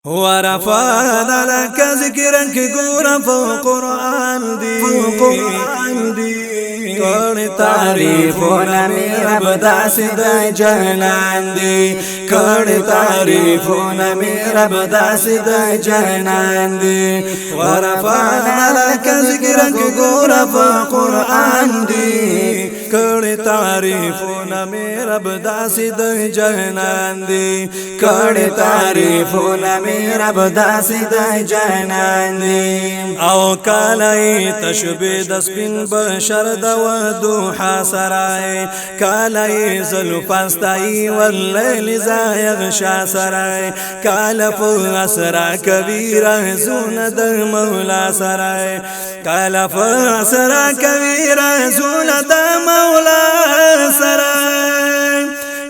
ورفعنا لك ذكرك ګور قرآن دی کړي تعریفونه مې رب داسې د جانان دی کړي تعریفونه مې رب داسې د جانان دی ورفعنا لك ذکرك ګور قرآن دی کړي تعریفونه مې رب داسې د جانان دی کړي تعریفونه مې رب داسې د جانان دی او کله تشبیه د سپین بشر د ودوحا سرای کله زلفستای واللیل زایغشا سرای کله فاسرا کبیره زون د مولا سرای کله فاسرا کبیره زون د مولا سرای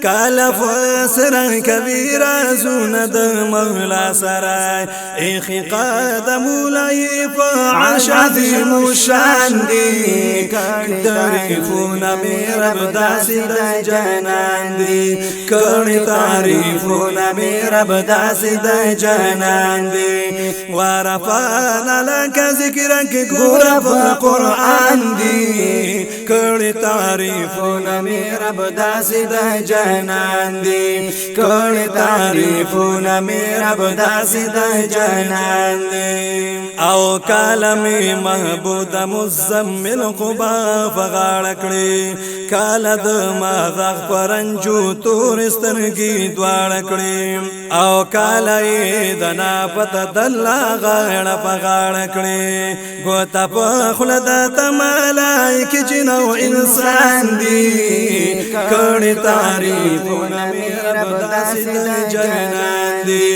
کالا فاسرا کبیرا زون د مولا سرای ایخی قدم لای فعرش عظیم الشان دی تعریفونا می رب داسی د جانان دی کړي تعریفونا می رب داسی د جانان دی ورفعنا لك ذکرک ګور قرآن دی کړي تعریفونا می رب داسی د جانان دی کړي تعریفونه مې رب داسې د جانان دی او کلمې محبوب مزمل قبا فغاړه کړې کاله د ماغ پرنجو تور سترګې دواړه کړې او کاله یې د نافته دلا غاړه فغاړه کړې ګوته په خوله د تملایک جنو انسان دی کړي تعریفونه مې رب داسې د جانان دی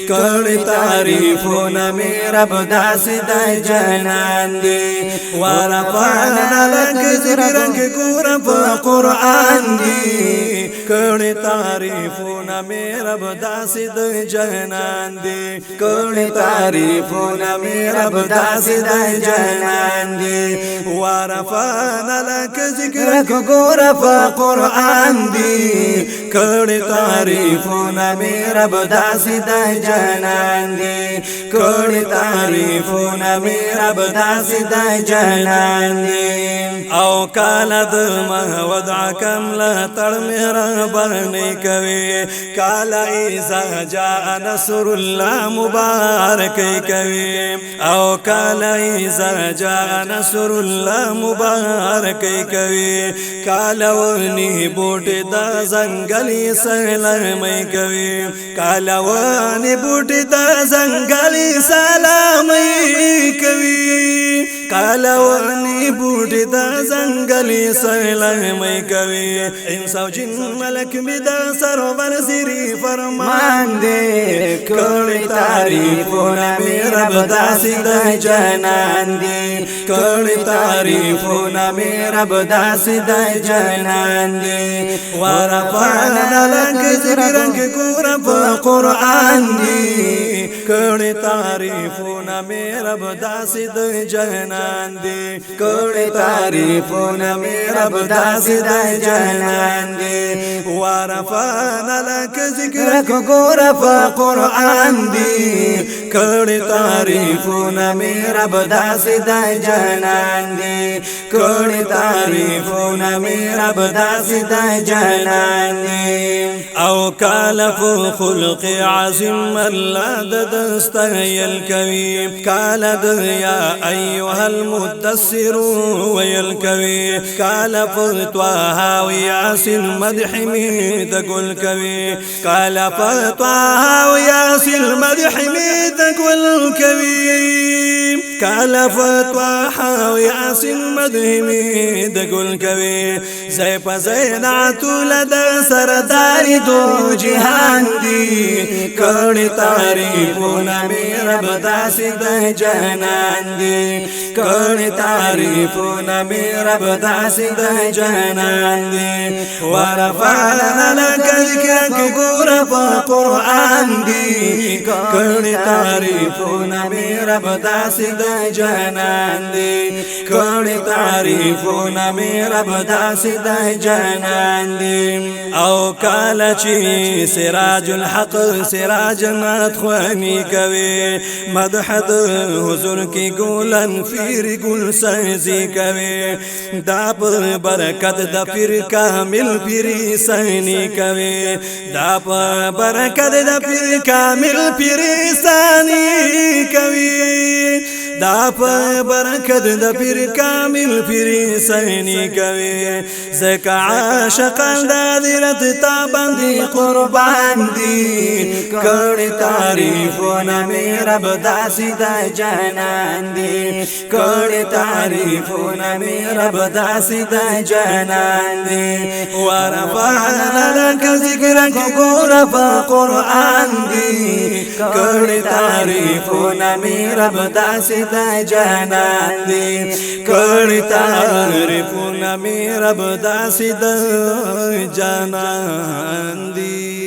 کړي تعریفونه مې رب داسې د جانان دی ورفعنا لك ذکرک ګور قرآن دی کړي تعریفونه مې رب داسې د جانان دی کړي تعریفونه مې رب داسې د جانان دی ورفعنا لك ذکرک ګور قرآن دی کړي تعریفونه مې رب داسې د جانان دی کړي تعریفونه مې رب داسې د جانان دی او کاله د مودع کمله تړ مهرباني کوي کاله اذا جاء نصر الله مبارک کوي او کاله اذا جاء نصر الله مبارک کوي کاله ونی بوټي د زنګلي سلامي کوي کاله ونی بوټي د زنګلي سلامي کوي کاله ونی بوټي د زنګلي سلامي کوي انسان جن ملک می د سرور سری فرمان دې کړي تعریفونه مې رب داسې د جانان دی کړي تعریفونه مې رب داسې د جانان دی ورفعنا لك ذکرک ګور قرآن دی کړي تعریفونه مې رب داسې د جانان دی کړي تعریفونه مې رب داسې د جانان دی ورفعنا لك ذکرک ګور قرآن دی کړي تعریفونه مې رب داسې د جانان دی کړي تعریفونه مې رب داسې د جانان دی او کاله خلق عظیم الله د دستایل کوي کاله د یا ایها المدثر ویل کوي کاله فتوا او یاسین مدح می د ګل کوي کاله فتوا او یاسین مدح می د ګل کوي کاله فتوا او یاسین مدح می د ګل کوي زې په زینات ولد سردار دو جهان دی کړي تعریفونه مې رب داسې د جانان دی کړي تعریفونه مې رب داسې د جانان دی ورفعنا لك ذکرک ګور قرآن دی کړي تعریفونه مې رب داسې د د جانان دی کړي تعریفونه مې رب داسې د جانان دی او کله چې سراج الحق سراج مدخوانی کوي مدح د حضور کې ګلن فیر ګل سازي کوي دا په برکت د پیر کامل پیر سانی کوي دا په برکت د پیر کامل پیر سانی کوي دا په برکت د پیر کامل پیر سانی کوي زکه عاشقان د دیرت تا باندې قربان دي کړي تعریفونه مې رب داسې د جانان دي کړي تعریفونه مې رب داسې د جانان دي ورفعنا لك ذکرک ګور په قرآن دي کړي تعریفونه مې رب داسې د جانان دي کړي تعریفونه مې رب داسې د جانان دی